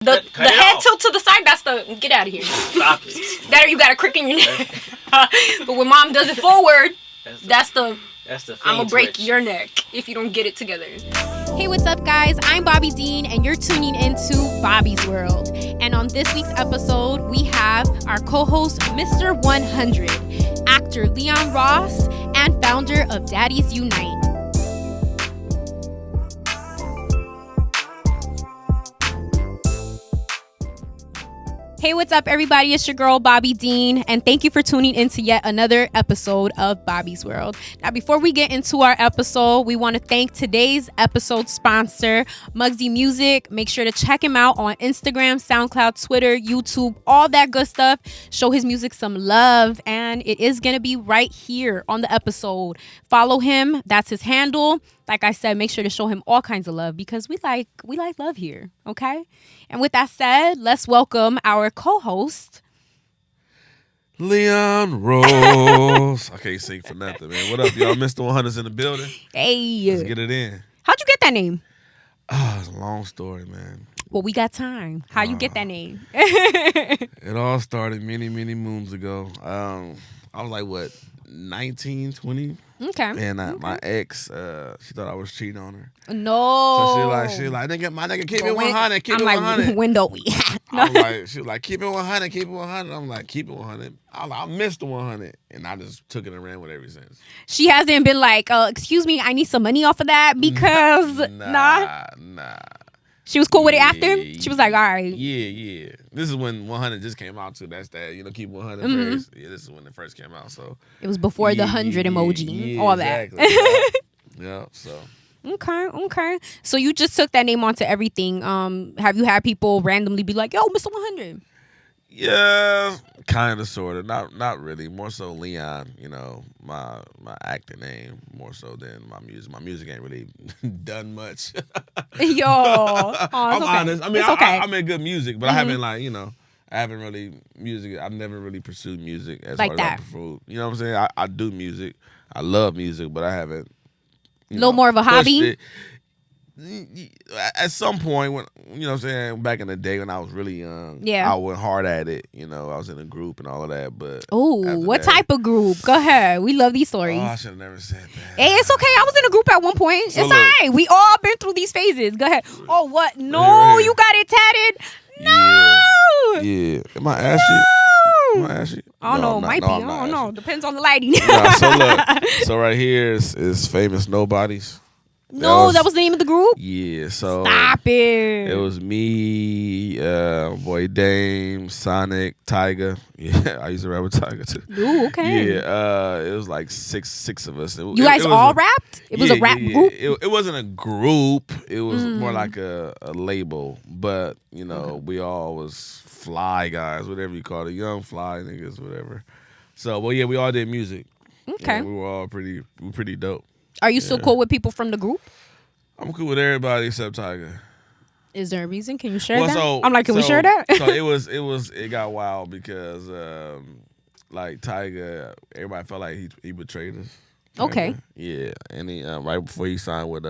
the head tilt to the side, that's the get out of here. Stop it. That or you got a crick in your neck. But when mom does it forward, that's the I'm gonna break your neck if you don't get it together. Hey, what's up, guys? I'm Bobbi Dean, and you're tuning into Bobbi's World. And on this week's episode, we have our co-host, Mr. 100, actor Leon Ross, and founder of Daddies Unite. Hey, what's up, everybody? It's your girl, Bobbi Dean, and thank you for tuning into yet another episode of Bobbi's World. Now, before we get into our episode, we want to thank today's episode sponsor, Mugzy Music. Make sure to check him out on Instagram, SoundCloud, Twitter, YouTube, all that good stuff. Show his music some love, and it is going to be right here on the episode. Follow him. That's his handle. Like I said, make sure to show him all kinds of love because we like love here, okay? And with that said, let's welcome our co-host, Leon Ross. I can't sing for nothing, man. What up, y'all? Mr. 100's in the building. Hey. Let's get it in. How'd you get that name? Oh, it's a long story, man. Well, we got time. How you get that name? It all started many, many moons ago. I was like, what, 19, 20? Okay. And my ex, she thought I was cheating on her. No. So she like, nigga, my nigga, keep it 100, keep it 100. Like, window. She was like, keep it 100, keep it 100. I'm like, keep it 100. I missed the 100, and I just took it and ran with it ever since. She hasn't been like, excuse me, I need some money off of that because Nah. She was cool with it after? She was like, all right. Yeah. This is when 100 just came out too. That's that, keep 100 first. Yeah, this is when it first came out. So it was before the 100 emoji, all exactly. that. Yeah, so. Okay. So you just took that name onto everything. Have you had people randomly be like, yo, Mr. 100? Yeah, kind of, sort of. Not really. More so Leon, my acting name, more so than my music. My music ain't really done much. Yo. I'm honest. I mean, it's okay. I make good music, but I haven't I haven't really I've never really pursued music as like hard that. as I prefer. You know what I'm saying? I do music. I love music, but I haven't. A little more of a hobby? It. At some point, when what I'm saying, back in the day when I was really young, I went hard at it. I was in a group and all of that. But what type of group? Go ahead. We love these stories. Oh, I should have never said that. Hey, it's okay. I was in a group at one point. So it's all right. We all been through these phases. Go ahead. Oh, what? No, you got it tatted. No. Yeah. Am I ashy? No. Am I ashy? I don't know. Might be. I don't know. Depends on the lighting. So look. So right here is Famous Nobodies. That was the name of the group? Yeah, so stop it. It was me, boy Dame, Sonic, Tiger. Yeah, I used to rap with Tiger too. Ooh, okay. Yeah, it was like six of us. You guys all rapped? It was a rap group? It wasn't a group. It was more like a label. But, we all was fly guys, whatever you call it, young fly niggas, whatever. So, well, yeah, we all did music. Okay. We were all pretty dope. Are you still cool with people from the group? I'm cool with everybody except Tiger. Is there a reason? Can you share that? I'm like, can we share that? So it got wild because like Tiger, everybody felt like he betrayed us. Okay. Yeah, and he right before he signed with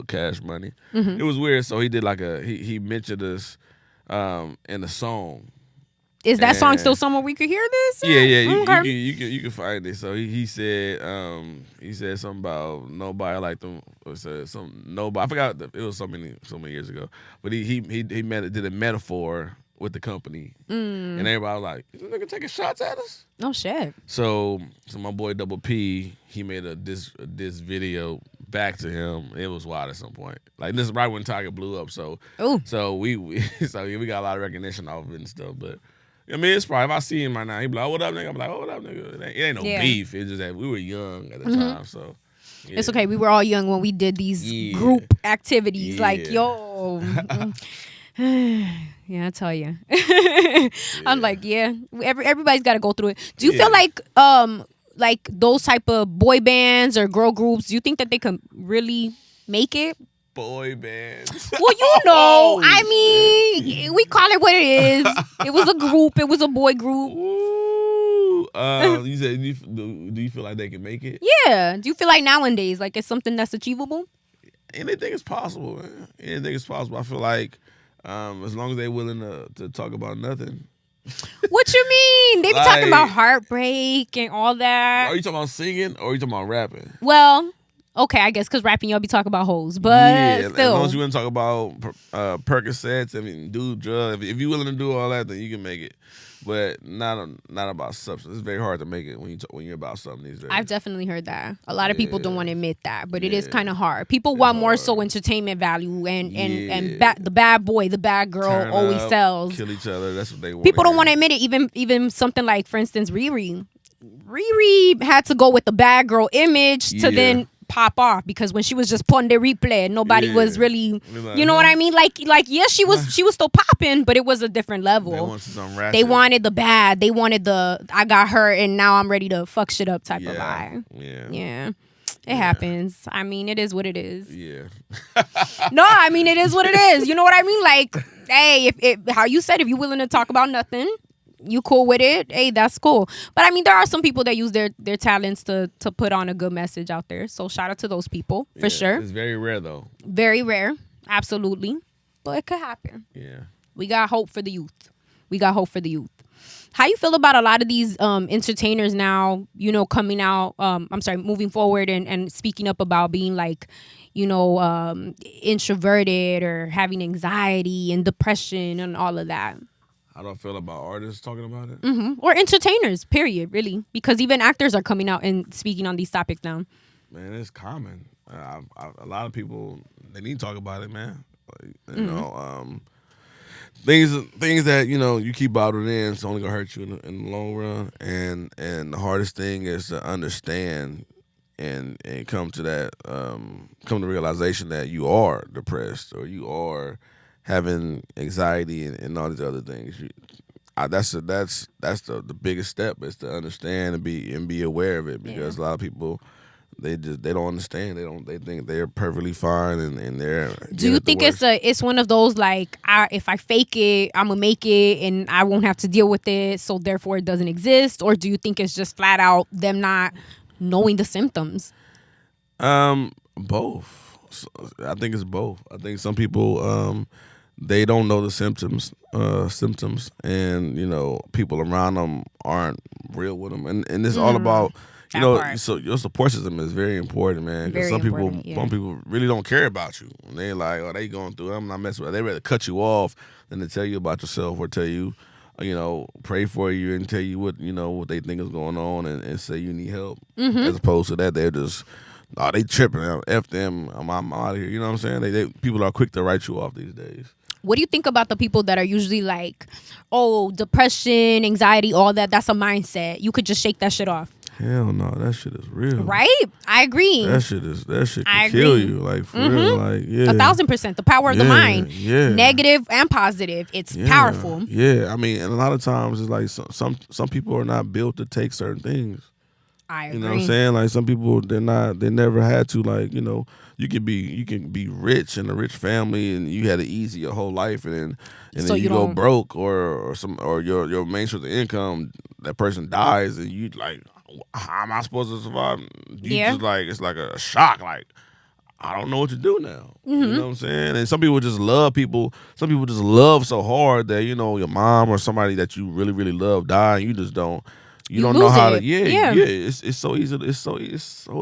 Cash Money, it was weird. So he did like he mentioned us in the song. Is that song still somewhere we could hear this? Yeah. You can find it. So he said something about nobody like them. Or said nobody. I forgot. It was so many years ago. But he did a metaphor with the company, and everybody was like, "Is this nigga taking shots at us?" Oh shit. So my boy Double P, he made this video back to him. It was wild at some point. Like this is right when Tiger blew up. So we got a lot of recognition off of it and stuff, but. I mean, it's probably if I see him right now, he be like, "What up, nigga?" I'm like, "Oh, what up, nigga?" It ain't no beef. It's just that we were young at the time, so yeah. It's okay. We were all young when we did these group activities. Like, yo, yeah, I tell you, I'm like, everybody's got to go through it. Do you feel like those type of boy bands or girl groups? Do you think that they can really make it? Boy bands. Well, I mean, we call it what it is. It was a group. It was a boy group. Ooh. You said, do you feel like they can make it? Yeah. Do you feel like nowadays, like it's something that's achievable? Anything is possible, man. Anything is possible. I feel like As long as they're willing to talk about nothing. What you mean? They be talking about heartbreak and all that. Are you talking about singing or are you talking about rapping? Well, okay, I guess because rapping y'all be talking about hoes, but yeah, still. As long as you want to talk about Percocets, I mean, do drugs. If you're willing to do all that, then you can make it. But not about substance. It's very hard to make it when you're about something these days. I've definitely heard that. A lot of people don't want to admit that, but it is kind of hard. People want more so entertainment value and the bad boy, the bad girl Turn always up, sells. Kill each other. That's what they want. People don't want to admit it. Even something like, for instance, Riri. Riri had to go with the bad girl image to then pop off, because when she was just pon de replay, nobody was really, you know what I mean? Like yes, she was still popping, but it was a different level. They wanted the bad. They wanted the I got her and now I'm ready to fuck shit up type of vibe. Yeah. It happens. I mean, it is what it is. Yeah. No, I mean, it is what it is. You know what I mean? Like, hey, if how you said, if you're willing to talk about nothing, you cool with it, hey, that's cool. But I mean, there are some people that use their talents to put on a good message out there. So shout out to those people for sure. It's very rare though. Very rare, absolutely. But it could happen. Yeah. We got hope for the youth. How you feel about a lot of these entertainers now, coming out, moving forward and speaking up about being like, introverted or having anxiety and depression and all of that? How do I feel about artists talking about it? Mm-hmm. Or entertainers, period, really. Because even actors are coming out and speaking on these topics now. Man, it's common. A lot of people, they need to talk about it, man. Things that, you keep bottled in, it's only going to hurt you in the long run. And the hardest thing is to understand and come to that, come to the realization that you are depressed or you are having anxiety and all these other things. That's the biggest step, is to understand and be aware of it, because a lot of people they don't understand. They think they're perfectly fine and they're. Do you think it's one of those like, if I fake it, I'm gonna make it and I won't have to deal with it, so therefore it doesn't exist? Or do you think it's just flat out them not knowing the symptoms? Both. I think it's both. I think some people they don't know the symptoms, and people around them aren't real with them, and it's all about so your support system is very important, man. Because some people really don't care about you, and they like, oh, they going through it, I'm not messing with it. They rather cut you off than to tell you about yourself or tell you, pray for you and tell you what what they think is going on and say you need help. As opposed to that, they're just, oh, they tripping. F them. I'm out of here. You know what I'm saying? People are quick to write you off these days. What do you think about the people that are usually like, oh, depression, anxiety, all that? That's a mindset. You could just shake that shit off. Hell no, that shit is real. Right? I agree. That shit can kill you. Like, for real. Like, yeah. 1,000%. The power of the mind. Yeah. Negative and positive. It's powerful. Yeah. I mean, and a lot of times it's like some people are not built to take certain things. I agree. You know what I'm saying? Like, some people, they never had to, like, you can be rich in a rich family and you had it easy your whole life, and then you go broke or your main source of income, that person dies and you like, how am I supposed to survive? Just like, it's like a shock. Like, I don't know what to do now. You know what I'm saying? And some people just love people. Some people just love so hard that, your mom or somebody that you really, really love die, and you just don't. You don't know how to. Yeah. It's so easy. It's so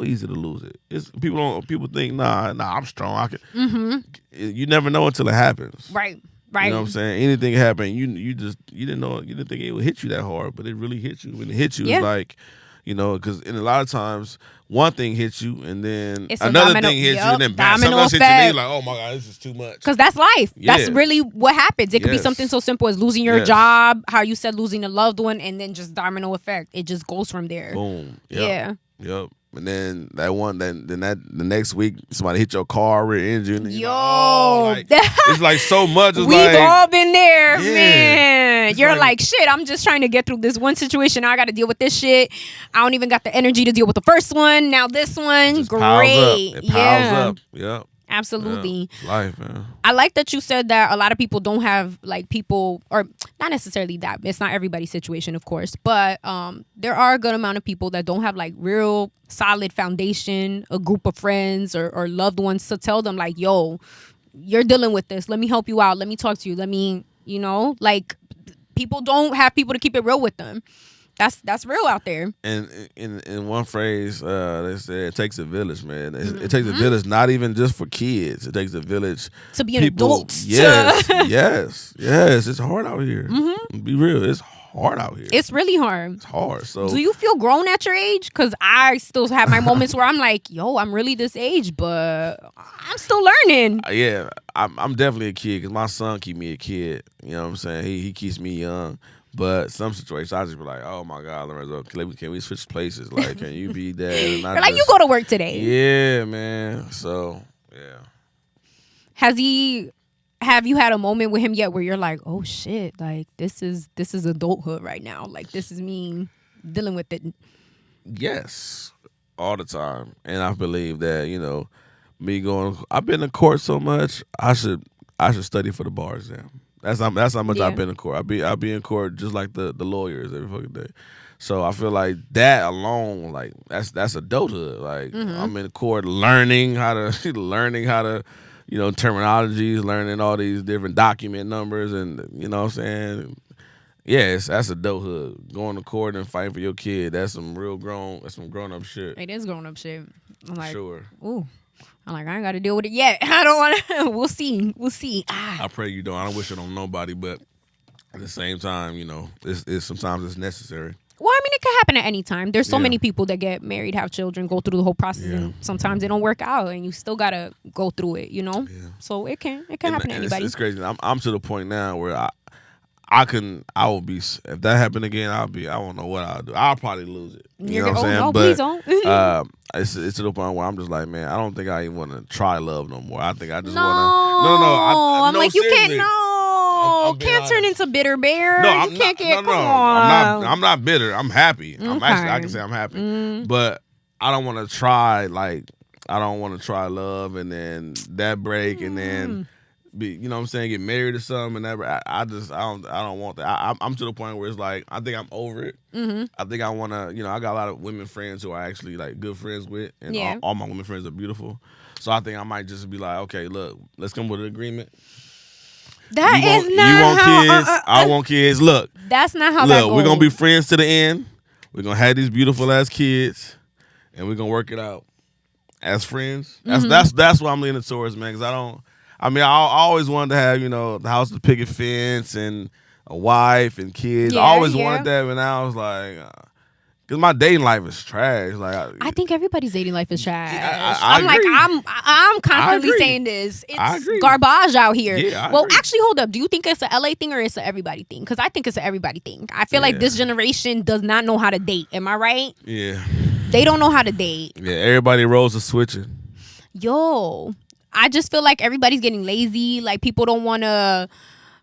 easy to lose it. People think, nah, I'm strong. I can. You never know until it happens. Right. You know what I'm saying? Anything happen, you didn't know. You didn't think it would hit you that hard, but it really hit you. When it hits you, it's like, because in a lot of times one thing hits you and then another thing hits you and then something else hits you and you're like, oh my God, this is too much. Because that's life. Yeah. That's really what happens. It could be something so simple as losing your job, how you said losing a loved one, and then just domino effect. It just goes from there. Boom. Yep. Yep. And then the next week somebody hit your car, rear engine. And it's like so much. We've all been there, man. You're like, shit, I'm just trying to get through this one situation. Now I got to deal with this shit. I don't even got the energy to deal with the first one. Now this one, it great. Piles up. Yep. Absolutely. Yeah, life, man. I like that you said that a lot of people don't have like people, or not necessarily that. It's not everybody's situation, of course, but there are a good amount of people that don't have like real solid foundation, a group of friends or loved ones to tell them like, yo, you're dealing with this. Let me help you out. Let me talk to you. Let me, you know, like people don't have people to keep it real with them. That's real out there. And in one phrase, they said it takes a village, man. It takes a village, not even just for kids. It takes a village to be an adult. Yes, yes. It's hard out here. Be real, it's hard out here. It's really hard. It's hard. So, do you feel grown at your age? Because I still have my moments where I'm like, yo, I'm really this age, but I'm still learning. Yeah, I'm definitely a kid because my son keep me a kid. You know what I'm saying? He keeps me young. But some situations, I just be like, oh, my God, Lorenzo, can we switch places? Like, can you be dad? And you're like, you go to work today. Yeah, man. So, yeah. Have you had a moment with him yet where you're like, oh, shit, like, this is adulthood right now. Like, this is me dealing with it. Yes, all the time. And I believe that, I've been in court so much, I should study for the bar exam. That's how much I've been in court. I'll be in court just like the lawyers every fucking day. So I feel like that alone, like that's adulthood. Like I'm in court learning how to terminologies, learning all these different document numbers, and you know what I'm saying. Yes, that's adulthood. Going to court and fighting for your kid. That's some grown up shit. It is grown up shit. I'm like, sure. Ooh. I'm like, I ain't got to deal with it yet. I don't want to. We'll see. I pray you don't. I don't wish it on nobody, but at the same time, it's sometimes it's necessary. Well, I mean, it can happen at any time. There's so many people that get married, have children, go through the whole process, and sometimes it don't work out, and you still gotta go through it. Yeah. So it can happen to anybody. It's crazy. I'm to the point now where I will be, if that happened again, I don't know what I'll do. I'll probably lose it. You know what I'm saying? No, but please don't. It's to the point where I'm just like, man, I don't think I even want to try love no more. I think I just want to. No. I'm like, seriously. You can't. No, I'm can't turn into bitter bear. No, I'm not. Come on. I'm not bitter. I'm happy. Okay. I can say I'm happy. But I don't want to try I don't want to try love and then that break and then. You know what I'm saying, get married or something, and I don't want that. I'm to the point where it's like I think I'm over it. I think I want to, I got a lot of women friends who I actually like good friends with, and all my women friends are beautiful. So I think I might just be like, okay, look, let's come with an agreement. You want kids? I want kids. Look, that's not how that goes. We're gonna be friends to the end. We're gonna have these beautiful ass kids, and we're gonna work it out as friends. That's what I'm leaning towards, man. Because I always wanted to have, the house with a picket fence and a wife and kids. I always wanted that, and I was like, because my dating life is trash. Like, I think everybody's dating life is trash. I'm constantly saying this. It's garbage out here. Well, actually, hold up. Do you think it's a LA thing or it's a everybody thing? Because I think it's a everybody thing. I feel like this generation does not know how to date. Am I right? Yeah. They don't know how to date. Yeah, everybody roles are switching. Yo. I just feel like everybody's getting lazy. Like, people don't want to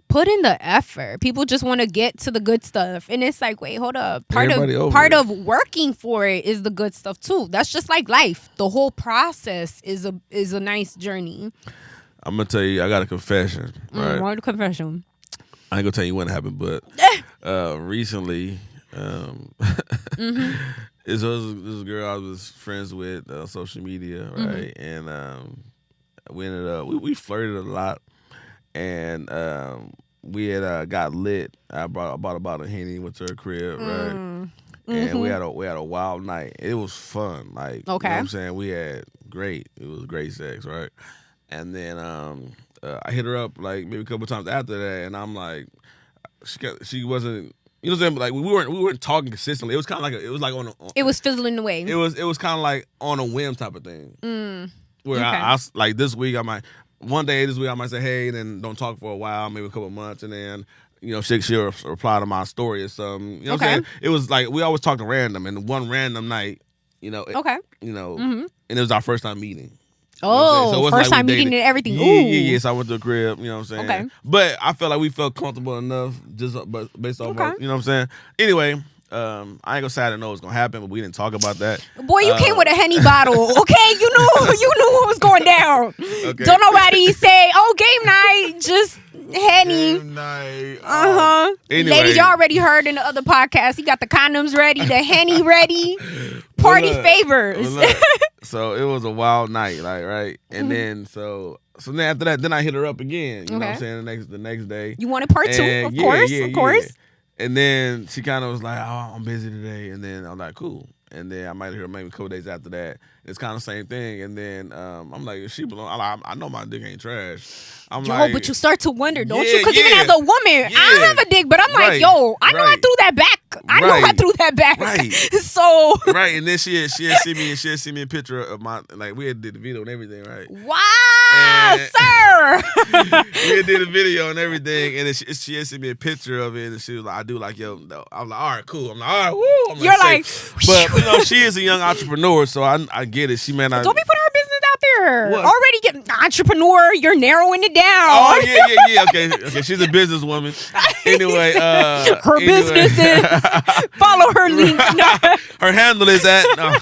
put in the effort. People just want to get to the good stuff. And it's like, wait, hold up. Part of working for it is the good stuff, too. That's just like life. The whole process is a nice journey. I'm going to tell you, I got a confession. Right? What a confession? I ain't going to tell you what happened, but recently, this girl I was friends with on social media, right? And we ended up we flirted a lot, and we had got lit. I bought about a Henny, went to her crib, right? And we had a wild night. It was fun, like you know what I'm saying. It was great sex, right? And then I hit her up like maybe a couple times after that, and I'm like, she wasn't. You know what I'm saying? Like we weren't talking consistently. It was kind of like it was fizzling away. It was kind of like on a whim type of thing. Where I like this week one day this week I might say hey, and then don't talk for a while, maybe a couple of months, and then she'll reply to my story or something. You know what I'm saying? It was like we always talked random, and one random night, and it was our first time meeting. So first time meeting and everything. Yeah. So I went to the crib, you know what I'm saying? Okay. But I felt like we felt comfortable enough just based off of, you know what I'm saying? Anyway, I ain't gonna say I didn't know it was gonna happen, but we didn't talk about that. Boy, you came with a Henny bottle, okay? You knew what was going down. Okay. Don't nobody say, "Oh, game night," just Henny. Game night. Anyway. Ladies, y'all already heard in the other podcast. He got the condoms ready, the Henny ready, party favors. So it was a wild night, like right, and then so so then after that, then I hit her up again. You know what I'm saying? The next day. You wanted part 2, of course. Yeah. And then she kind of was like, "Oh, I'm busy today." And then I'm like, "Cool." And then I might hear her maybe a couple days after that. It's kind of the same thing. And then I'm like, if she belong, I know my dick ain't trash. I'm like, but you start to wonder, don't you? Because even as a woman, I have a dick, but I'm like, yo, I know I threw that back. I know I threw that back. Right. So right. And then she had seen me a picture of my, like, we had did the video and everything, right? Wow, sir. We had did a video and everything, and then she had sent me a picture of it, and she was like, I do like, yo, no. I'm like, all right, cool. I'm like, all right, woo. I'm You're like, but you know, she is a young entrepreneur, so I get it. She may not. Don't be putting her business out there. What? Already getting entrepreneur, you're narrowing it down. Oh yeah. Okay. She's a businesswoman. Anyway, her business is follow her link. No. Her handle is at. No.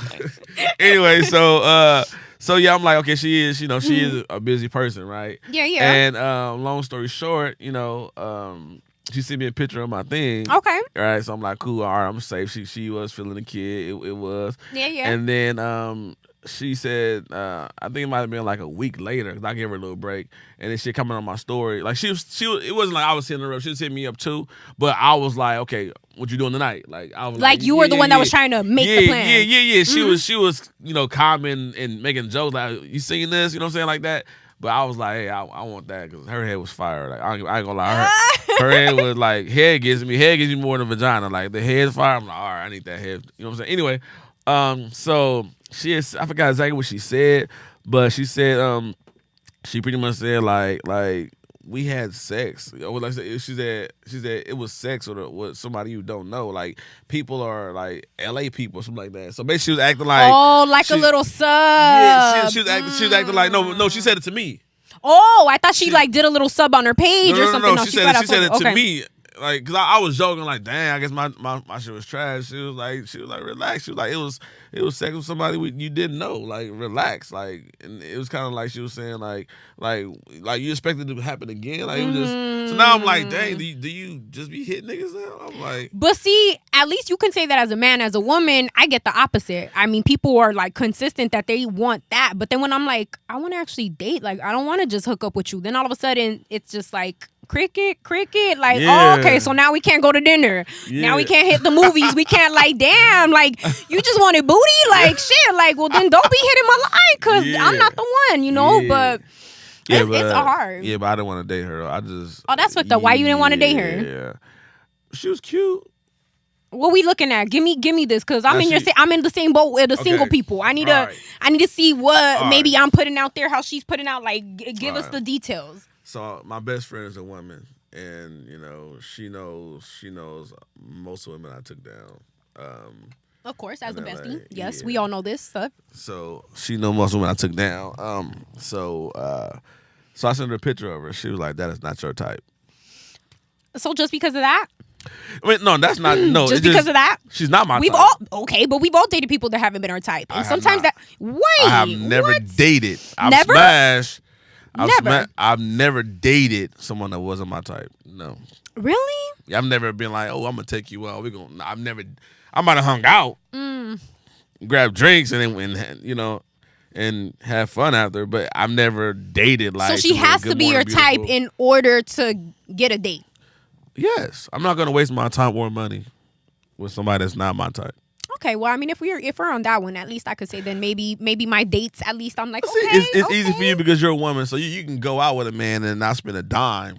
Anyway, so yeah, I'm like, okay, she is a busy person, right? Yeah. And long story short, she sent me a picture of my thing. Okay. Right. So I'm like, cool, all right, I'm safe. She was feeling the kid. It was. Yeah. And then she said, I think it might have been like a week later, because I gave her a little break, and then she coming on my story. Like she was, it wasn't like I was hitting her up. She was hitting me up too, but I was like, okay, what you doing tonight? Like I was like you were the one that was trying to make the plan. Yeah. She was, commenting and making jokes like, you seen this? You know what I'm saying, like that. But I was like, hey, I want that, because her head was fire. Like I ain't gonna lie, her head was like, head gives me more than vagina. Like the head's fire. I'm like, all right, I need that head. You know what I'm saying? Anyway, so I forgot exactly what she said, but she said she pretty much said like we had sex. Like she said it was sex with somebody you don't know. Like people are like LA people, something like that. So basically she was acting like a little sub. Yeah, she was acting like no. She said it to me. Oh, I thought she like did a little sub on her page or something. No, she said it to me. Like, cause I was joking, like, dang, I guess my shit was trash. She was like, relax. She was like, it was sex with somebody you didn't know. Like, relax. Like, and it was kind of like she was saying, like you expected it to happen again. Like, it was just. So now I'm like, dang, do you just be hitting niggas now? I'm like, but see, at least you can say that as a man. As a woman, I get the opposite. I mean, people are like consistent that they want that, but then when I'm like, I want to actually date. Like, I don't want to just hook up with you. Then all of a sudden, it's just like. Cricket. Like, yeah. Oh, okay, so now we can't go to dinner. Yeah. Now we can't hit the movies. We can't, like, damn, like, you just wanted booty? Like, shit. Like, well, then don't be hitting my line, because I'm not the one, you know? Yeah. But it's hard. Yeah, but I didn't want to date her. Oh, that's fucked up. Why you didn't want to date her? Yeah. She was cute. What we looking at? Give me this, because I'm in the same boat with the single people. I need to see what maybe I'm putting out there, how she's putting out. Like, give us the details. So my best friend is a woman, and she knows most of the women I took down. Of course, as the bestie. Yes, we all know this stuff. So she knows most of the women I took down. So I sent her a picture of her. She was like, "That is not your type." So just because of that? I mean, no, that's not no. Just because of that, she's not my type. But we've all dated people that haven't been our type, and sometimes that. Wait, I have never dated. I've smashed. I've never dated someone that wasn't my type. No. Really? I've never been like, oh, I'm gonna take you out. I might have hung out, grab drinks, and then and have fun after. But I've never dated like. So she has to be your type in order to get a date. Yes, I'm not gonna waste my time or money with somebody that's not my type. Okay, well, I mean, if we're on that one, at least I could say then maybe my dates, at least I'm like, okay. It's easy for you because you're a woman, so you can go out with a man and not spend a dime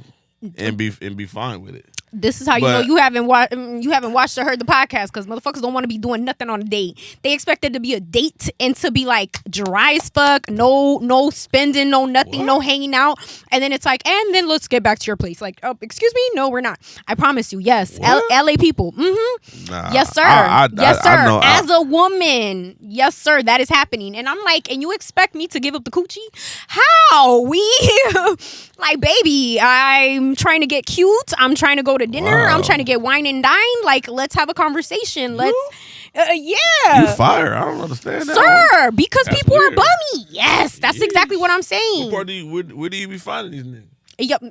and be fine with it. This is how you know you haven't watched or heard the podcast, because motherfuckers don't want to be doing nothing on a date. They expect it to be a date and to be like dry as fuck, no spending, no nothing, no hanging out, and then it's like, and then let's get back to your place. Like, oh, excuse me, no, we're not. I promise you, yes, LA people, yes sir, yes sir. As a woman, yes sir, that is happening, and I'm like, and you expect me to give up the coochie? How? We like, baby, I'm trying to get cute. I'm trying to go to dinner. Wow. I'm trying to get wine and dine. Like, let's have a conversation. Let's, You fire. I don't understand that. Sir, because that's people weird. Are bummy. Yes, that's exactly what I'm saying. Where do you be finding these niggas? Yep.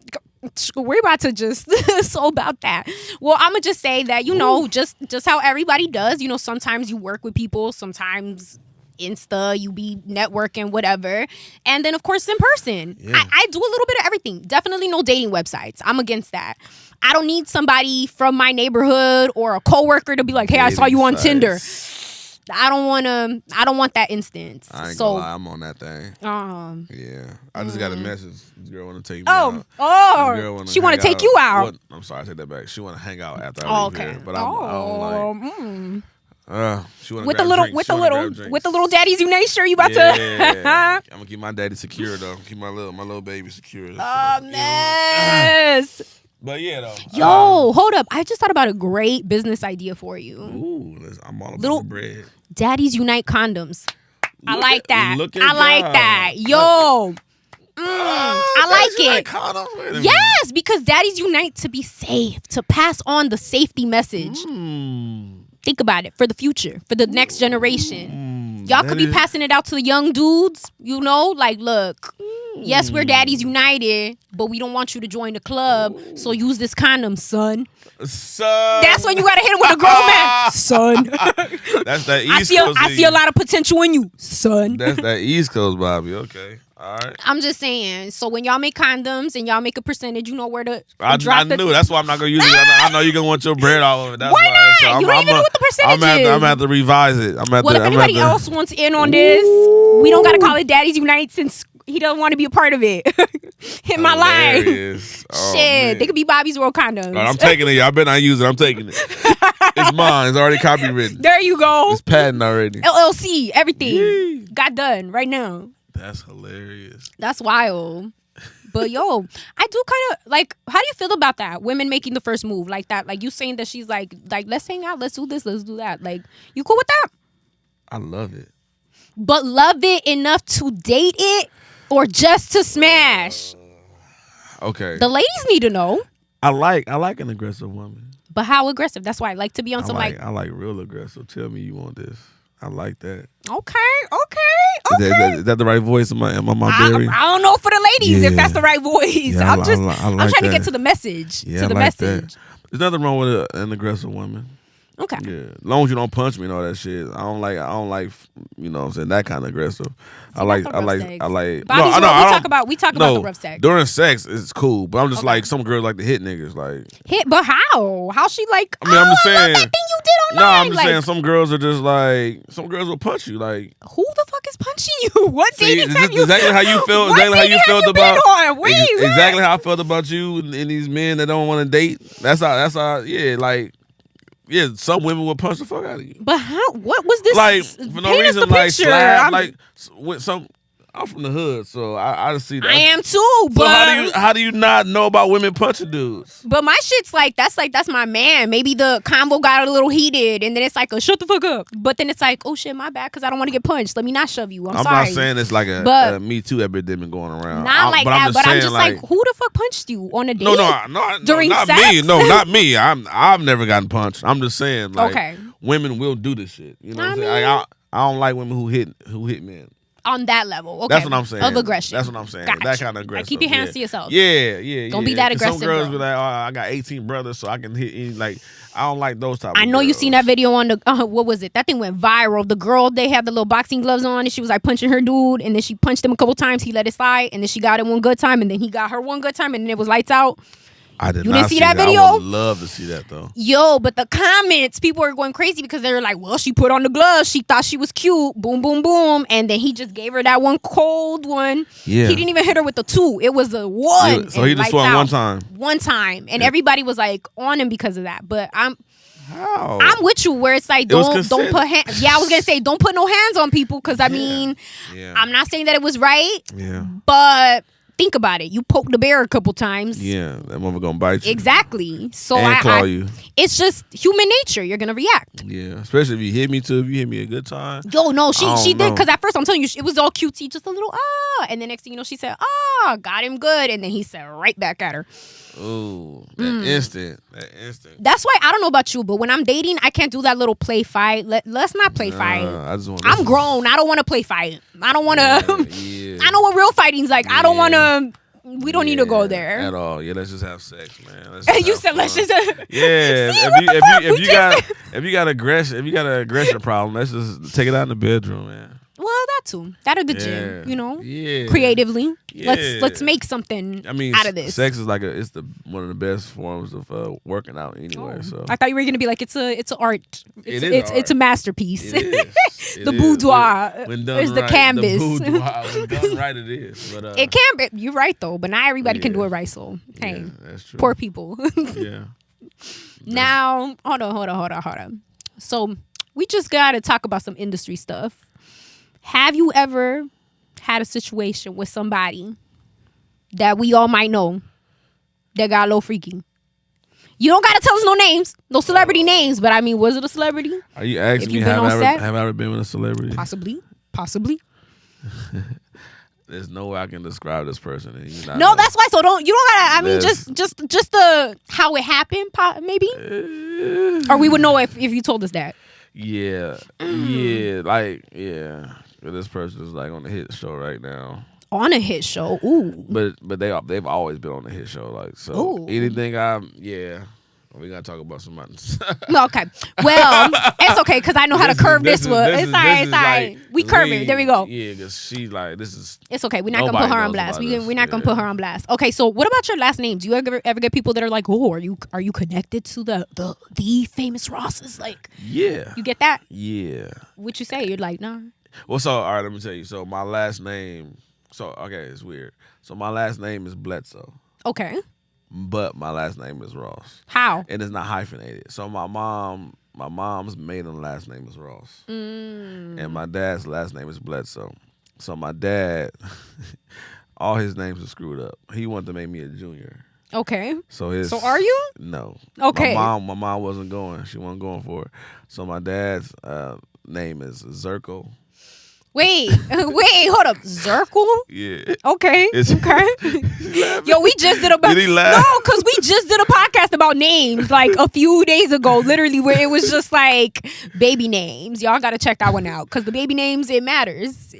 We're about to just so about that. Well, I'm gonna just say that, just how everybody does. Sometimes you work with people. Sometimes Insta, you be networking, whatever. And then, of course, in person. Yeah. I do a little bit of everything. Definitely no dating websites. I'm against that. I don't need somebody from my neighborhood or a coworker to be like, hey, I saw you on Tinder. I don't want that instance. I ain't gonna lie, I'm on that thing. Yeah. I just got a message. This girl wanna take me out. She wanna take you out. I'm sorry, I take that back. She wanna hang out after I leave here. But I don't like she wanna with the little Daddy's Unite shirt you about to I'm gonna keep my daddy secure though. Keep my little baby secure. Mess. But yeah, though. Yo, hold up. I just thought about a great business idea for you. Ooh, I'm all about the bread. Daddy's Unite condoms. I like that. Yo. I like it. Condoms? Yes, because Daddy's Unite to be safe, to pass on the safety message. Think about it for the future, for the next generation. Y'all could be passing it out to the young dudes, like, look. Yes, we're Daddy's United, but we don't want you to join the club, so use this condom, son. That's when you gotta hit him with a grown man, son. That's that East Coast. I see a lot of potential in you, son. That's that East Coast, Bobby. Okay, all right. I'm just saying. So when y'all make condoms and y'all make a percentage, you know where to I knew. That's why I'm not gonna use it. I know you're gonna want your bread all of it. That's why not? So you don't even know what the percentage is. I'm gonna have to revise it. If anybody else wants in on this, we don't gotta call it Daddy's Unite since he doesn't want to be a part of it. Hit my line. Oh, shit, they could be Bobby's World condoms. Right, I'm taking it. I better not use it. I'm taking it. It's mine. It's already copywritten. There you go. It's patent already. LLC, everything got done right now. That's hilarious. That's wild. But yo, I do kind of like. How do you feel about that? Women making the first move like that. Like you saying that she's like let's hang out, let's do this, let's do that. Like you cool with that? I love it. But love it enough to date it. Or just to smash. Okay. The ladies need to know. I like an aggressive woman. But how aggressive? That's why I like to be on some like. I like real aggressive. Tell me you want this. I like that. Okay. Is that the right voice? Am I Barry? I don't know for the ladies if that's the right voice. Yeah, I'm trying to get to the message. Yeah, message. There's nothing wrong with an aggressive woman. Okay. Yeah. As long as you don't punch me and all that shit. I don't like, you know what I'm saying, that kind of aggressive. I like Bobby's no, I know, we talk about the rough sex. During sex it's cool, but I'm just like some girls like to hit niggas like but how? How she like I'm just saying that thing you did online. No, I'm just saying some girls are just like some girls will punch you like who the fuck is punching you? What dating have you exactly how you feel exactly how you felt about exactly how I felt about you and these men that don't want to date. That's how yeah, some women will punch the fuck out of you. But how? What was this? Like for no reason, like slap, like with some. I'm from the hood, so I just see that. I am too, but so how do you not know about women punching dudes? But my shit's like that's my man. Maybe the combo got a little heated, and then it's like shut the fuck up. But then it's like, oh shit, my bad, because I don't want to get punched. Let me not shove you. I'm sorry. not saying it's like a Me Too epidemic going around. Not like that, but I'm just like, who the fuck punched you on a date? No, during not sex? me. No, not me. I've never gotten punched. I'm just saying, like, okay, women will do this shit. You know what I'm saying? Like, I don't like women who hit men. On that level, okay. That's what I'm saying. Of aggression. That's what I'm saying. Gotcha. That kind of aggressive. Like, keep your hands to yourself. Yeah. Don't be that aggressive. Some girls be like, oh, I got 18 brothers, so I can hit any. Like, I don't like those type of I know girls. You seen that video on the, what was it? That thing went viral. The girl, they had the little boxing gloves on, and she was like punching her dude, and then she punched him a couple times. He let it slide, and then she got him one good time, and then he got her one good time, and then it was lights out. I did you not didn't see that video? I would love to see that though. Yo, but the comments, people are going crazy because they're like, well, she put on the gloves. She thought she was cute. Boom, boom, boom. And then he just gave her that one cold one. Yeah. He didn't even hit her with the two. It was a one. Yeah, so he just swung one time. One time. And everybody was like on him because of that. But I'm with you where it's like, don't put hands. Yeah, I was going to say, don't put no hands on people because I mean, I'm not saying that it was right. Yeah. But think about it. You poke the bear a couple times. Yeah, that mother gonna bite you. Exactly. So and claw you. It's just human nature. You're gonna react. Yeah, especially if you hit me too. If you hit me a good time. Yo, no, she did because at first I'm telling you it was all cutesy, just a little and then next thing you know she said got him good, and then he said right back at her. Ooh, that instant. That's why I don't know about you, but when I'm dating, I can't do that little play fight. Let's not play fight. I'm grown. I don't want to play fight. I don't want to. I know what real fighting's like. I don't want to. We don't need to go there at all. Yeah, let's just have sex, man. You said let's just. Yeah, if you got an aggression problem, let's just take it out in the bedroom, man. to. That or the gym, you know? Yeah. Creatively. Yeah. Let's make something out of this. Sex is like it's one of the best forms of working out anyway. So I thought you were gonna be like it's an art. It's a masterpiece. It is. The boudoir when done is right, the canvas. The boudoir, when done right, it is. But it can be. You're right though, but not everybody can do it right. So hey, that's true. Poor people. Yeah. Now, hold on. So we just gotta talk about some industry stuff. Have you ever had a situation with somebody that we all might know that got a little freaky? You don't gotta tell us no names, no celebrity names, but I mean, was it a celebrity? Are you asking me have I ever been with a celebrity? Possibly. There's no way I can describe this person. No, that's why. So you don't gotta. I mean, just the how it happened, maybe, or we would know if you told us that. Yeah. This person is like on the hit show right now. On a hit show, ooh. But they've always been on the hit show, like so. Ooh. Anything we gotta talk about somebody. No, okay. Well, it's okay because I know how to curve this one. It's all right. Like, we curve it. There we go. Yeah, because she like this is. It's okay. We're not gonna put her on blast. We're not gonna put her on blast. Okay, so what about your last name? Do you ever get people that are like, oh, are you connected to the famous Rosses? Like, yeah, you get that? Yeah. What you say? You're like, nah. Well, so all right, let me tell you. So my last name. So okay, it's weird. So my last name is Bledsoe. Okay. But my last name is Ross. How? And it's not hyphenated. So my mom's maiden last name is Ross. And my dad's last name is Bledsoe. So my dad, all his names are screwed up. He wanted to make me a junior. Okay. So are you? No. Okay. My mom wasn't going. She wasn't going for it. So my dad's name is Zirkle. Wait, hold up. Zirkle? Yeah. Okay. Yo, we just did Did he laugh? No, because we just did a podcast about names like a few days ago, literally, where it was just like baby names. Y'all got to check that one out because the baby names, it matters.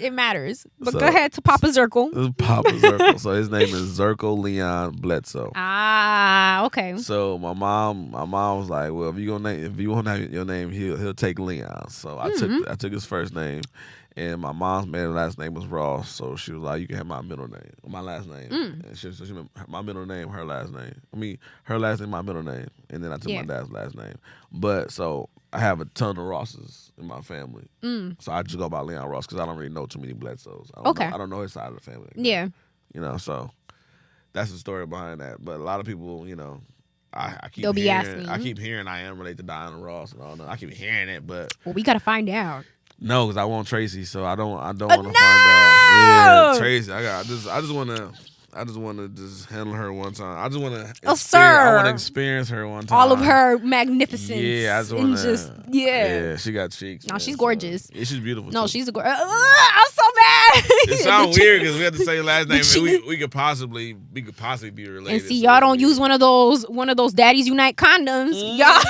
But go ahead to Papa Zirkle. This is Papa Zirkle. So his name is Zirkle Leon Bledsoe. Ah, okay. So my mom was like, well, if you want to have your name, he'll take Leon. So I took his first name. And my mom's maiden last name was Ross, so she was like, "You can have my middle name, my last name." And she my middle name, her last name. I mean, her last name, my middle name, and then I took my dad's last name. But so I have a ton of Rosses in my family, so I just go by Leon Ross because I don't really know too many Bledsoes. I don't know his side of the family. Yeah, so that's the story behind that. But a lot of people, I keep they'll be asking. I keep hearing I am related to Diana Ross, and I don't know. I keep hearing it, but we gotta find out. No, because I want Tracy, so I don't want to find out. Yeah, Tracy. I just want to just handle her one time. I just want to. Sir. I want to experience her one time. All of her magnificence. Yeah, I just want to. Yeah, she got cheeks. No, she's gorgeous. So, yeah, she's beautiful. No, too. she's a gorgeous. I'm so mad. It sounds weird because we have the same last name. And we could possibly be related. And see, y'all don't use one of those Daddies Unite condoms. Y'all.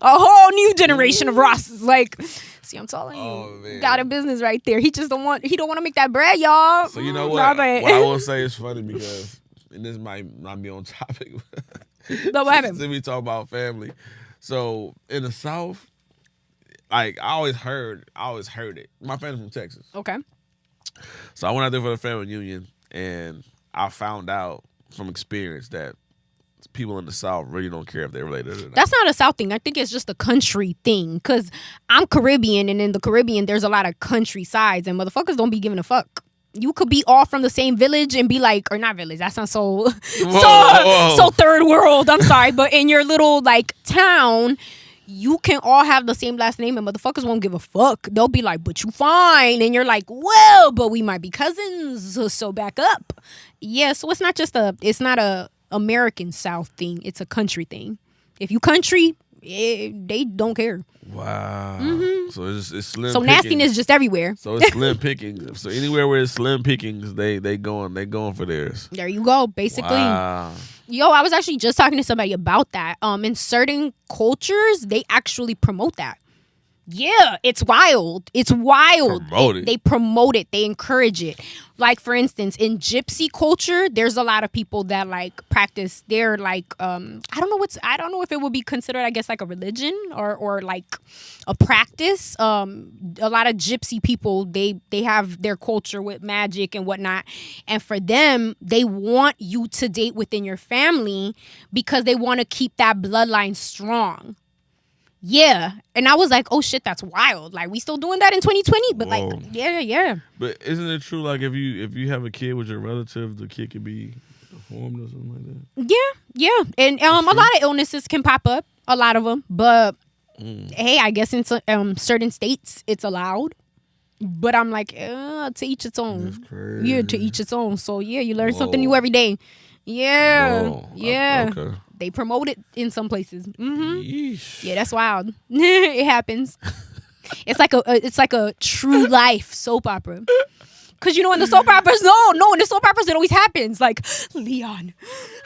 A whole new generation of Rosses. Like, see, I'm telling you, got a business right there. He don't want to make that bread, y'all. So you know what? What I will say is funny because, and this might not be on topic. No, what happened? Since we talk about family, so in the South, like I always heard it. My family's from Texas. Okay. So I went out there for the family reunion, and I found out from experience that people in the South really don't care if they're related or not. That's not a South thing. I think it's just a country thing. Because I'm Caribbean, and in the Caribbean, there's a lot of countrysides, and motherfuckers don't be giving a fuck. You could be all from the same village and be like, or not village, that sounds so third world. I'm sorry. But in your little like town, you can all have the same last name and motherfuckers won't give a fuck. They'll be like, but you fine. And you're like, well, but we might be cousins. So back up. Yeah, so it's not a American South thing. It's a country thing. If you country, they don't care. Wow. Mm-hmm. So it's slim. So pickings. nastiness just everywhere. So it's slim pickings. So anywhere where it's slim pickings, they going for theirs. There you go. Basically. Wow. Yo, I was actually just talking to somebody about that. In certain cultures, they actually promote that. Yeah, it's wild. It's wild. They promote it. They encourage it. Like, for instance, in gypsy culture, there's a lot of people that like practice. They're like, I don't know if it would be considered, I guess, like a religion or like a practice. A lot of gypsy people, they have their culture with magic and whatnot. And for them, they want you to date within your family because they want to keep that bloodline strong. Yeah. And I was like, oh shit, that's wild. Like, we still doing that in 2020? But Whoa. like, yeah. But isn't it true, like, if you have a kid with your relative, the kid could be deformed or something like that? Yeah. And a lot of illnesses can pop up, a lot of them. But hey, I guess in certain states, it's allowed. But I'm like, to each its own. That's crazy. Yeah, to each its own. So yeah, you learn something new every day. Yeah. Whoa. Yeah. Okay. They promote it in some places. Yeesh. Yeah, that's wild. It happens. It's like a true life soap opera. Cause in the soap operas, in the soap operas it always happens. Like, Leon,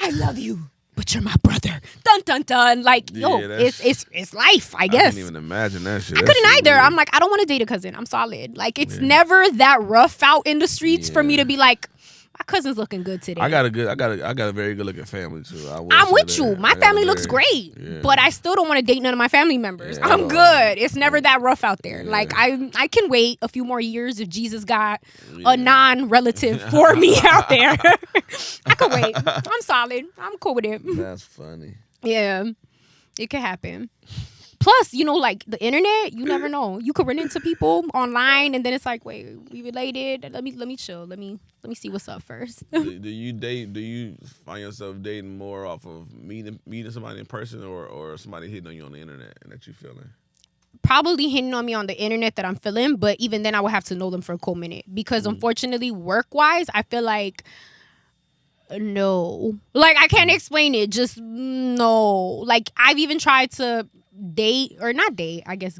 I love you, but you're my brother. Dun dun dun. Like, it's life, I guess. I can't even imagine that shit. I couldn't either. Weird. I'm like, I don't want to date a cousin. I'm solid. Like, it's never that rough out in the streets for me to be like, my cousin's looking good today. I got a very good looking family too. I'm with you. My family looks great, but I still don't want to date none of my family members. I'm good. It's never that rough out there. Yeah. Like, I can wait a few more years if Jesus got a non-relative for me out there. I could wait. I'm solid. I'm cool with it. That's funny. Yeah, it could happen. Plus, like the internet, you never know. You could run into people online, and then it's like, wait, we related? Let me chill. Let me see what's up first. Do you date? Do you find yourself dating more off of meeting somebody in person, or somebody hitting on you on the internet and that you feeling? Probably hitting on me on the internet that I'm feeling, but even then, I would have to know them for a cool minute because unfortunately, work-wise, I feel like. No. Like, I can't explain it. Just no. Like, I've even tried to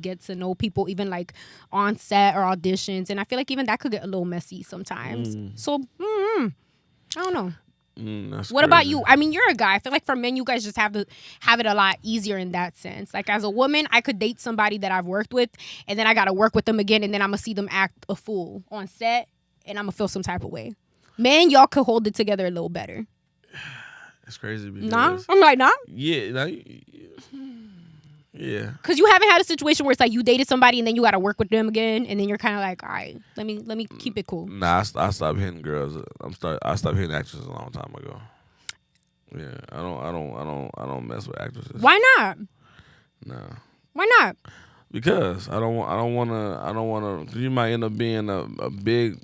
get to know people even like on set or auditions, and I feel like even that could get a little messy sometimes. So I don't know. What about you? I mean, you're a guy. I feel like for men, you guys just have it a lot easier in that sense. Like, as a woman, I could date somebody that I've worked with, and then I gotta work with them again, and then I'm gonna see them act a fool on set, and I'm gonna feel some type of way. Man, y'all could hold it together a little better. It's crazy because I'm like, nah. Yeah. Cause you haven't had a situation where it's like you dated somebody and then you got to work with them again, and then you're kind of like, all right, let me keep it cool. Nah, I stopped hitting girls. I stopped hitting actresses a long time ago. Yeah, I don't mess with actresses. Why not? No. Why not? Because I don't want to. Cause you might end up being a big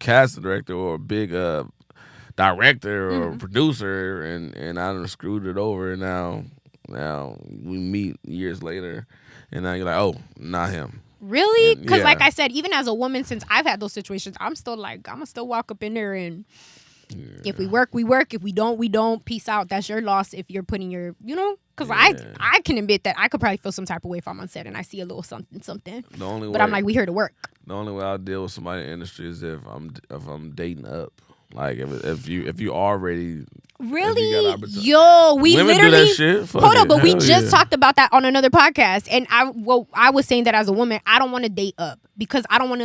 casting director or a big director or producer, and I done screwed it over, and now we meet years later, and now you're like, oh, not him. Really? Because like I said, even as a woman, since I've had those situations, I'm gonna still walk up in there, and if we work, we work. If we don't, we don't. Peace out. That's your loss if you're putting your, because I can admit that I could probably feel some type of way if I'm on set and I see a little something. I'm like, we here to work. The only way I'll deal with somebody in the industry is if I'm dating up. Like if you already really, yo, we women literally do that shit. Hold on, but we just talked about that on another podcast, and I was saying that as a woman, I don't want to date up because I don't want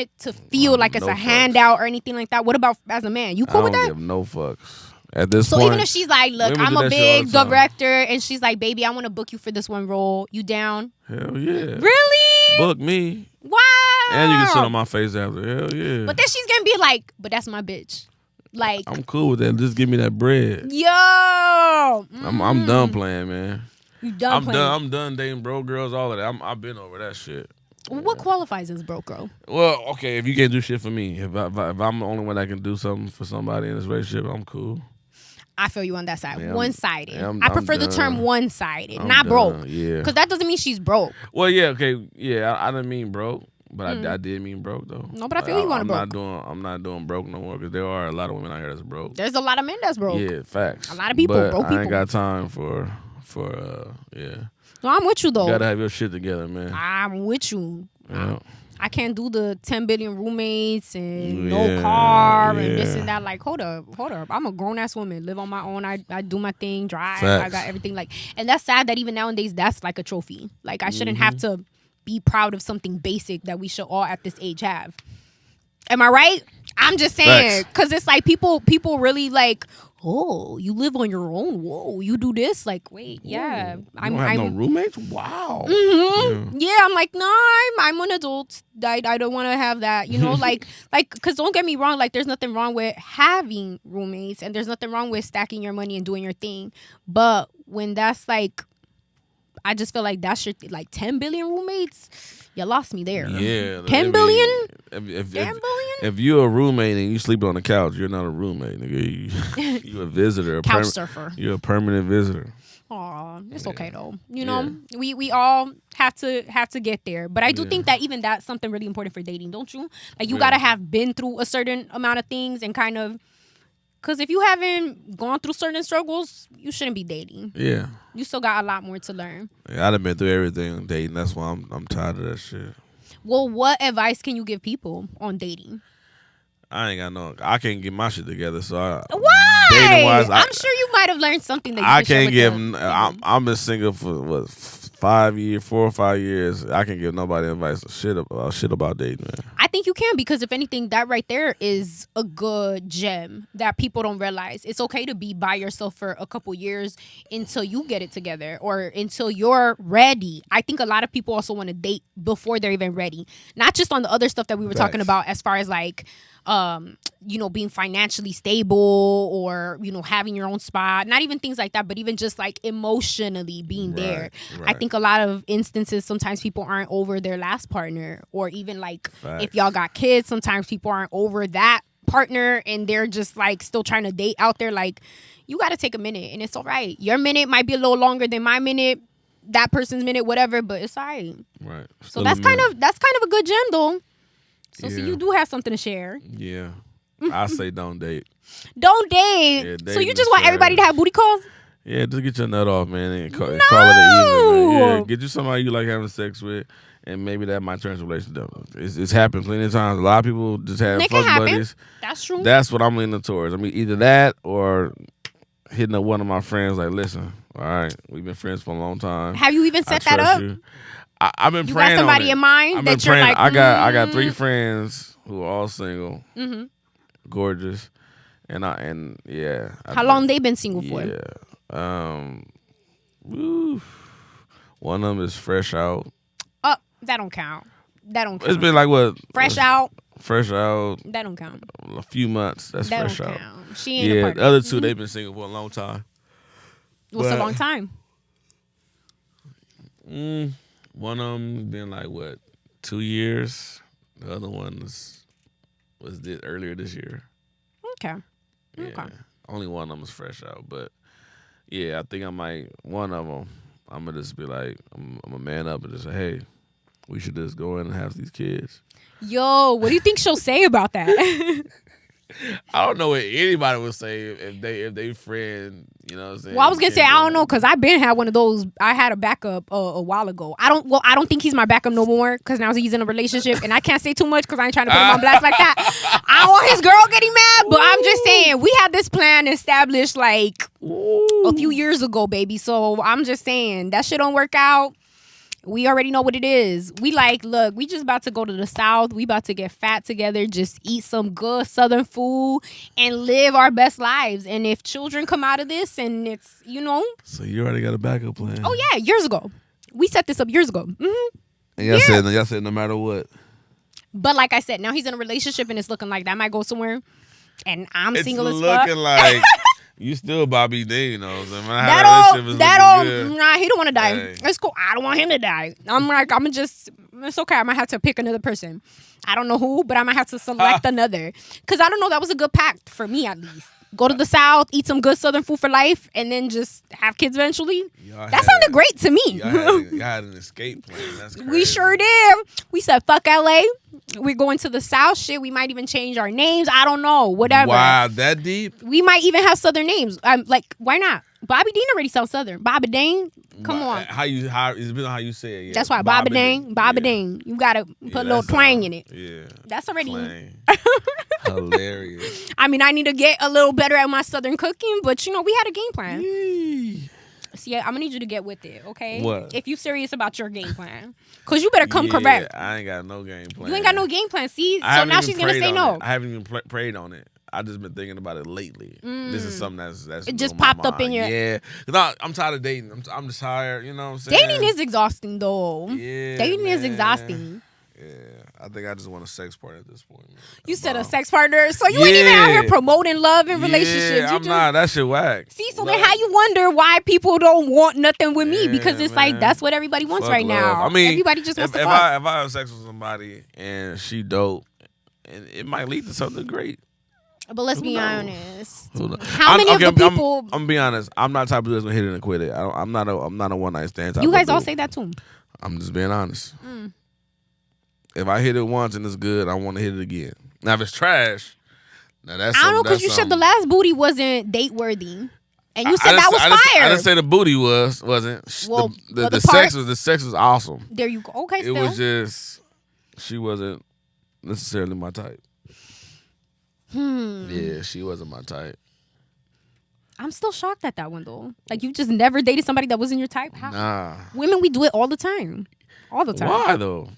it to feel like it's a handout or anything like that. What about as a man? You cool with that? I don't give no fucks. At this point, so even if she's like, look, I'm a big director, and she's like, baby, I want to book you for this one role. You down? Hell yeah. Really? Book me. Wow. And you can sit on my face after. Hell yeah. But then she's gonna be like, but that's my bitch. Like, I'm cool with that. Just give me that bread. Yo. I'm done playing, man. You done playing? I'm done dating broke girls. All of that. I've been over that shit. What qualifies as broke girl? Well, okay, if you can't do shit for me, if I'm the only one that can do something for somebody in this relationship, I'm cool. I feel you on that side. Yeah, one-sided. Yeah, I prefer the term one-sided, not done. broke. Yeah. Because that doesn't mean she's broke. Well, yeah, okay. Yeah, I didn't mean broke, but I did mean broke, though. No, but I feel you want to broke. I'm not doing broke no more because there are a lot of women out here that's broke. There's a lot of men that's broke. Yeah, facts. A lot of people, broke people. I ain't got time for yeah. No, I'm with you, though. You got to have your shit together, man. I'm with you. Yeah. I can't do the 10 billion roommates and no car and this and that. Like, hold up. I'm a grown ass woman, live on my own. I do my thing, drive. Facts. I got everything. Like, and that's sad that even nowadays that's like a trophy. Like, I shouldn't have to be proud of something basic that we should all at this age have. Am I right? I'm just saying, because it's like people really like, oh, you live on your own. Whoa, you do this. Like, wait, yeah. I'm no roommates? Wow. Mm-hmm. Yeah, I'm like, no, I'm an adult. I don't want to have that. You know, like, because don't get me wrong. Like, there's nothing wrong with having roommates, and there's nothing wrong with stacking your money and doing your thing. But when that's like, I just feel like that's your like 10 billion roommates. You lost me there. Yeah. 10 billion? 10 billion? If you're a roommate and you sleep on the couch, you're not a roommate, nigga. You're a visitor. Couch surfer. You're a permanent visitor. Aw, it's okay though. You know, we all have to get there. But I do think that even that's something really important for dating, don't you? Like, you gotta have been through a certain amount of things and kind of, because if you haven't gone through certain struggles, you shouldn't be dating. Yeah. You still got a lot more to learn. Yeah, I've been through everything on dating. That's why I'm tired of that shit. Well, what advice can you give people on dating? I can't get my shit together. So why? Dating-wise, I'm sure you might have learned something that you I can't give. I've been single for 4 or 5 years. I can't give nobody advice shit about dating, man. I think you can, because if anything, that right there is a good gem that people don't realize. It's okay to be by yourself for a couple years until you get it together or until you're ready. I think a lot of people also want to date before they're even ready. Not just on the other stuff that we were talking about as far as like, being financially stable or, having your own spot, not even things like that, but even just like emotionally being there. Right. I think a lot of instances, sometimes people aren't over their last partner, or even like if y'all got kids, sometimes people aren't over that partner and they're just like still trying to date out there. Like, you got to take a minute, and it's all right. Your minute might be a little longer than my minute, that person's minute, whatever, but it's all right. Right. So that's kind of a good gem though. So you do have something to share. Yeah. I say don't date. Don't date. Yeah, so you just want everybody to have booty calls? Yeah, just get your nut off, man, and call it an evening. Man. Yeah, get you somebody you like having sex with, and maybe that might turn to a relationship. It's happened plenty of times. A lot of people just have fuck buddies. That's true. That's what I'm leaning towards. I mean, either that or hitting up one of my friends like, listen, all right, we've been friends for a long time. Have you even set that up? I've been praying. You got somebody in mind that you're like, I got 3 friends who are all single, gorgeous, and how long they been single for? Yeah, one of them is fresh out. Oh, that don't count. It's been like what? Fresh out. That don't count. A few months. That's that fresh out. Count. She ain't a partner. The other 2 they've been single for a long time. What's a long time? One of them been like 2 years. The other one was earlier this year. Okay. Yeah. Okay. Only one of them was fresh out, but yeah, I think I might. One of them, I'm gonna just be like, I'm a man up and just say, hey, we should just go in and have these kids. Yo, what do you think she'll say about that? I don't know what anybody would say if they friend, you know what I'm saying? Well, I was gonna say I don't know, because I've been had one of those. I had a backup a while ago. I don't think he's my backup no more, because now he's in a relationship, and I can't say too much because I ain't trying to put him on blast like that. I don't want his girl getting mad, but I'm just saying we had this plan established like a few years ago, baby. So I'm just saying that shit don't work out. We already know what it is. We look, we just about to go to the South. We about to get fat together, just eat some good Southern food and live our best lives. And if children come out of this and it's, So you already got a backup plan. Oh, yeah, years ago. We set this up years ago. Mm-hmm. And y'all said no matter what. But like I said, now he's in a relationship and it's looking like that might go somewhere. And I'm single as fuck. It's looking like... You still Bobby D, you know what I'm saying? Nah, he don't want to die. Hey. It's cool. I don't want him to die. I'm like, it's okay. I might have to pick another person. I don't know who, but I might have to select another. Because I don't know, that was a good pact for me at least. Go to the South, eat some good Southern food for life, and then just have kids eventually. That sounded great to me. Y'all had an escape plan. That's crazy. We sure did. We said, fuck LA. We're going to the South. Shit, we might even change our names. I don't know. Whatever. Wow, that deep? We might even have Southern names. Like, why not? Bobby Dean already sounds Southern. Bobby Dean. Come on. How it depends on how you say it. Yeah. That's why Bobby ding. You gotta put a little twang in it. Yeah. That's already hilarious. I mean, I need to get a little better at my Southern cooking, but we had a game plan. Yee. See, I'm gonna need you to get with it, okay? What? If you serious about your game plan, cause you better come correct. I ain't got no game plan. You ain't got no game plan. See, so now she's gonna say no. I haven't even prayed on it. I just been thinking about it lately. This is something that's it just popped up in your. Yeah, I'm tired of dating. I'm just tired. You know what I'm saying? Dating is exhausting, though. Yeah, dating is exhausting. Yeah, I think I just want a sex partner at this point. Man. You said a sex partner, so you ain't even out here promoting love and relationships. Yeah, I'm not. That shit whack. See, so then how you wonder why people don't want nothing with me? Because it's like that's what everybody wants right now. I mean, everybody just wants to fuck. If I have sex with somebody and she dope, and it might lead to something great. But let's be honest. How many of the people? I'm gonna be honest. I'm not the type of dude that's gonna hit it and quit it. I'm not a one night stand type. You guys all say that too. I'm just being honest. If I hit it once and it's good, I want to hit it again. Now if it's trash, now that's. I don't know because you said the last booty wasn't date worthy, and you said that was fire. I didn't say the booty wasn't. Well, the sex was awesome. There you go. Okay, it was just she wasn't necessarily my type. Yeah, she wasn't my type. I'm still shocked at that one though. Like you just never dated somebody that wasn't your type. How? Nah. Women, we do it all the time. All the time. Why though?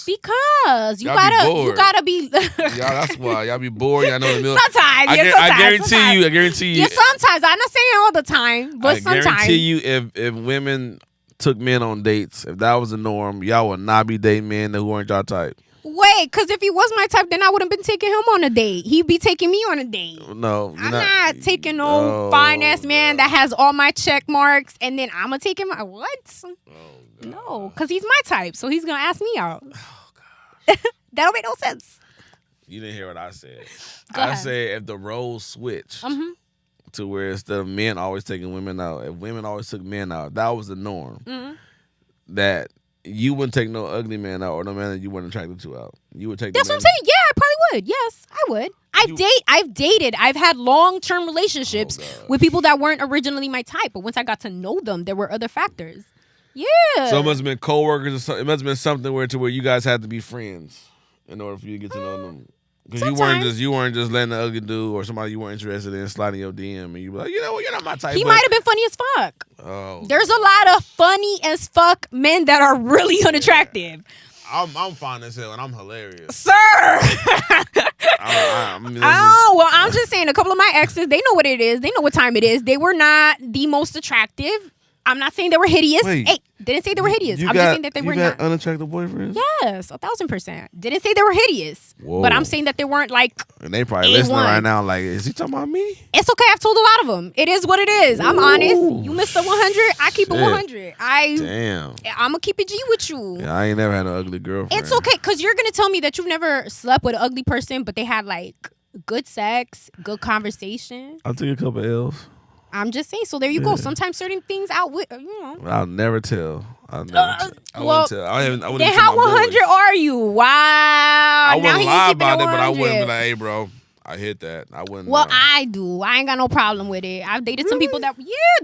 Because you gotta be. Y'all, that's why y'all be bored. Y'all know the middle. Sometimes, I guarantee you. Yeah, sometimes. I'm not saying all the time, but sometimes. I guarantee you, if women took men on dates, if that was the norm, y'all would not be dating men who weren't y'all type. Wait, because if he was my type, then I wouldn't been taking him on a date. He'd be taking me on a date. No, I'm not taking no fine ass man that has all my check marks, and then I'm gonna take him. What? No, because he's my type, so he's gonna ask me out. Oh God, that don't make no sense. You didn't hear what I said. I said if the roles switched to where instead of men always taking women out, if women always took men out, that was the norm. That. You wouldn't take no ugly man out or no man that you weren't attracted to out. You would take. That's what I'm saying. Yeah, I probably would. Yes, I would. I've dated. I've had long-term relationships with people that weren't originally my type, but once I got to know them, there were other factors. Yeah. So it must have been coworkers or something. It must have been something to where you guys had to be friends in order for you to get to know them. Because you weren't just letting the ugly dude or somebody you weren't interested in slide in your DM and you be like, you know what, you're not my type. He might have been funny as fuck. Oh. There's a lot of funny as fuck men that are really unattractive. I'm fine as hell and I'm hilarious. Sir. I'm just saying a couple of my exes, they know what it is. They know what time it is. They were not the most attractive. I'm not saying they were hideous. Wait, hey, didn't say they were hideous. I'm just saying that they were not. Unattractive boyfriends? Yes, 1,000%. Didn't say they were hideous. Whoa. But I'm saying that they weren't like. And they probably listening right now like, is he talking about me? It's okay. I've told a lot of them. It is what it is. I'm honest. You missed the 100. I keep it 100. Damn. I'm going to keep it G with you. Yeah, I ain't never had an ugly girlfriend. It's okay because you're going to tell me that you've never slept with an ugly person, but they had like good sex, good conversation. I'll take a couple L's. I'm just saying. So there you go. Sometimes certain things outwit, I'll never tell. I wouldn't tell. I wouldn't then how 100 are you? Wow. I wouldn't lie about it, but I wouldn't be like, hey, bro, I hit that. I wouldn't. Well, I do. I ain't got no problem with it. I've dated some people that,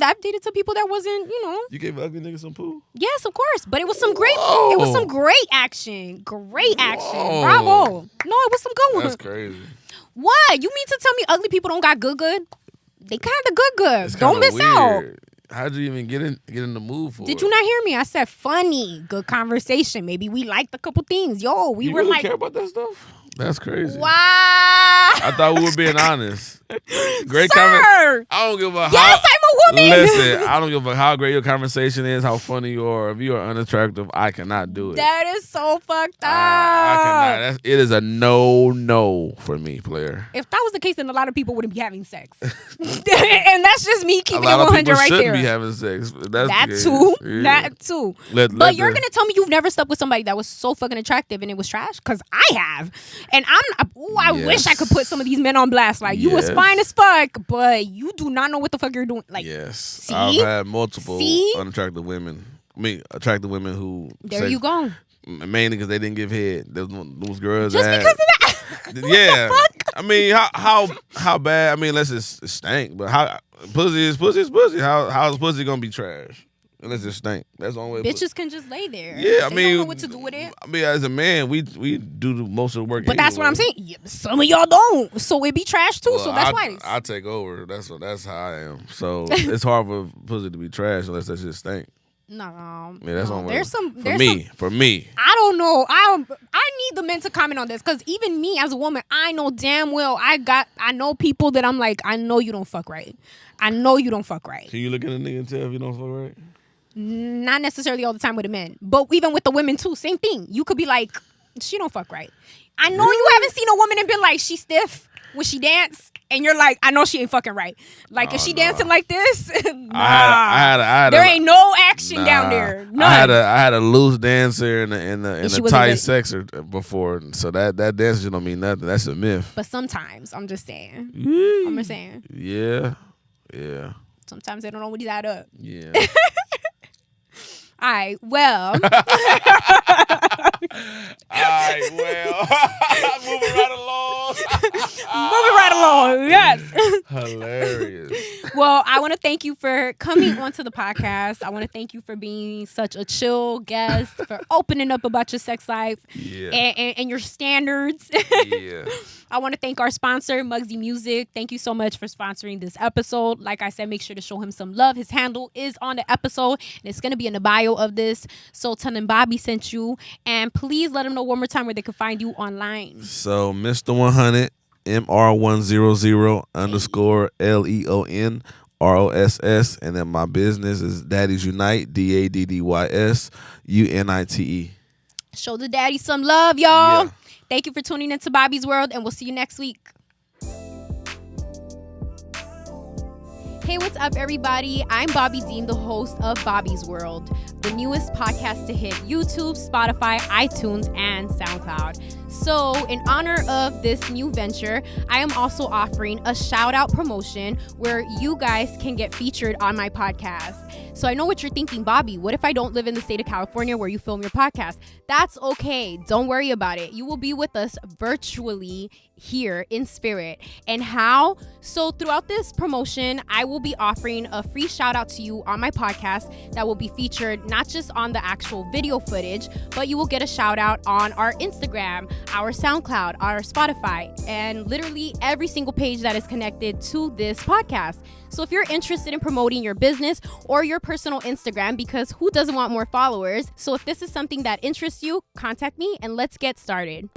I've dated some people that wasn't, You gave ugly niggas some poo? Yes, of course. But it was some great, action. Great action. Bravo. No, it was some good one. That's crazy. What? You mean to tell me ugly people don't got good? They kind of good. Don't miss out. How'd you even get in the mood for it? Did you not hear me? I said funny, good conversation. Maybe we liked a couple things. Yo, we were really like, care about that stuff? That's crazy. Wow. I thought we were being honest. Great conversation. I don't give a yes, I'm a woman. Listen, I don't give a how great your conversation is, how funny you are. If you are unattractive, I cannot do it. That is so fucked up. I cannot. It is a no for me, player. If that was the case, then a lot of people wouldn't be having sex. And that's just me keeping it 100 right there. Shouldn't be having sex. That too. But you're going to tell me you've never slept with somebody that was so fucking attractive and it was trash? Because I have. And I wish I could put some of these men on blast. Like, you was fine as fuck, but you do not know what the fuck you're doing. Like, see? I've had multiple unattractive women. Attractive women who. There you go. Mainly because they didn't give head. Those girls. Just because of that. Yeah. I mean, how bad? I mean, unless it stank, but how pussy is pussy. How is pussy gonna be trash? Unless it stink. That's the only way. Bitches can just lay there. Yeah, they don't know what to do with it. I mean, as a man, we do most of the work. But that's what I'm saying. Yeah, some of y'all don't, so it be trash too. Well, so that's why I take over. That's how I am. So it's hard for pussy to be trash unless that shit stink. No, yeah, that's on for me. I don't know. I need the men to comment on this because even me as a woman, I know damn well I know people that I'm like, I know you don't fuck right. I know you don't fuck right. Can you look at a nigga and tell if you don't fuck right? Not necessarily all the time with the men, but even with the women too, same thing. You could be like, she don't fuck right. I know you haven't seen a woman and been like, she stiff when she dance. And you're like, I know she ain't fucking right. Like, if she dancing like this, nah. I had there ain't no action down there. None. I had a loose dancer and a tight sexer before, so that dancer don't mean nothing. That's a myth. But sometimes, I'm just saying. I'm just saying. Yeah. Sometimes they don't always add up. Yeah. All right, well. Moving right along, yes. Hilarious. Well, I want to thank you for coming onto the podcast. I want to thank you for being such a chill guest, for opening up about your sex life and your standards. Yeah. I want to thank our sponsor, Mugzy Music. Thank you so much for sponsoring this episode. Like I said, make sure to show him some love. His handle is on the episode, and it's going to be in the bio of this. So tell him Bobbi sent you. And please let him know one more time where they can find you online. So Mr. 100, MR100 _ LEON ROSS. And then my business is Daddies Unite, DADDYS UNITE. Show the daddy some love, y'all. Yeah. Thank you for tuning into Bobbi's World, and we'll see you next week. Hey, what's up, everybody? I'm Bobbi Dean, the host of Bobbi's World, the newest podcast to hit YouTube, Spotify, iTunes, and SoundCloud. So, in honor of this new venture, I am also offering a shout-out promotion where you guys can get featured on my podcast. So I know what you're thinking, Bobbi, what if I don't live in the state of California where you film your podcast? That's okay. Don't worry about it. You will be with us virtually here in spirit. And how? So throughout this promotion, I will be offering a free shout out to you on my podcast that will be featured not just on the actual video footage, but you will get a shout out on our Instagram, our SoundCloud, our Spotify, and literally every single page that is connected to this podcast. So if you're interested in promoting your business or your personal Instagram, because who doesn't want more followers? So if this is something that interests you, contact me and let's get started.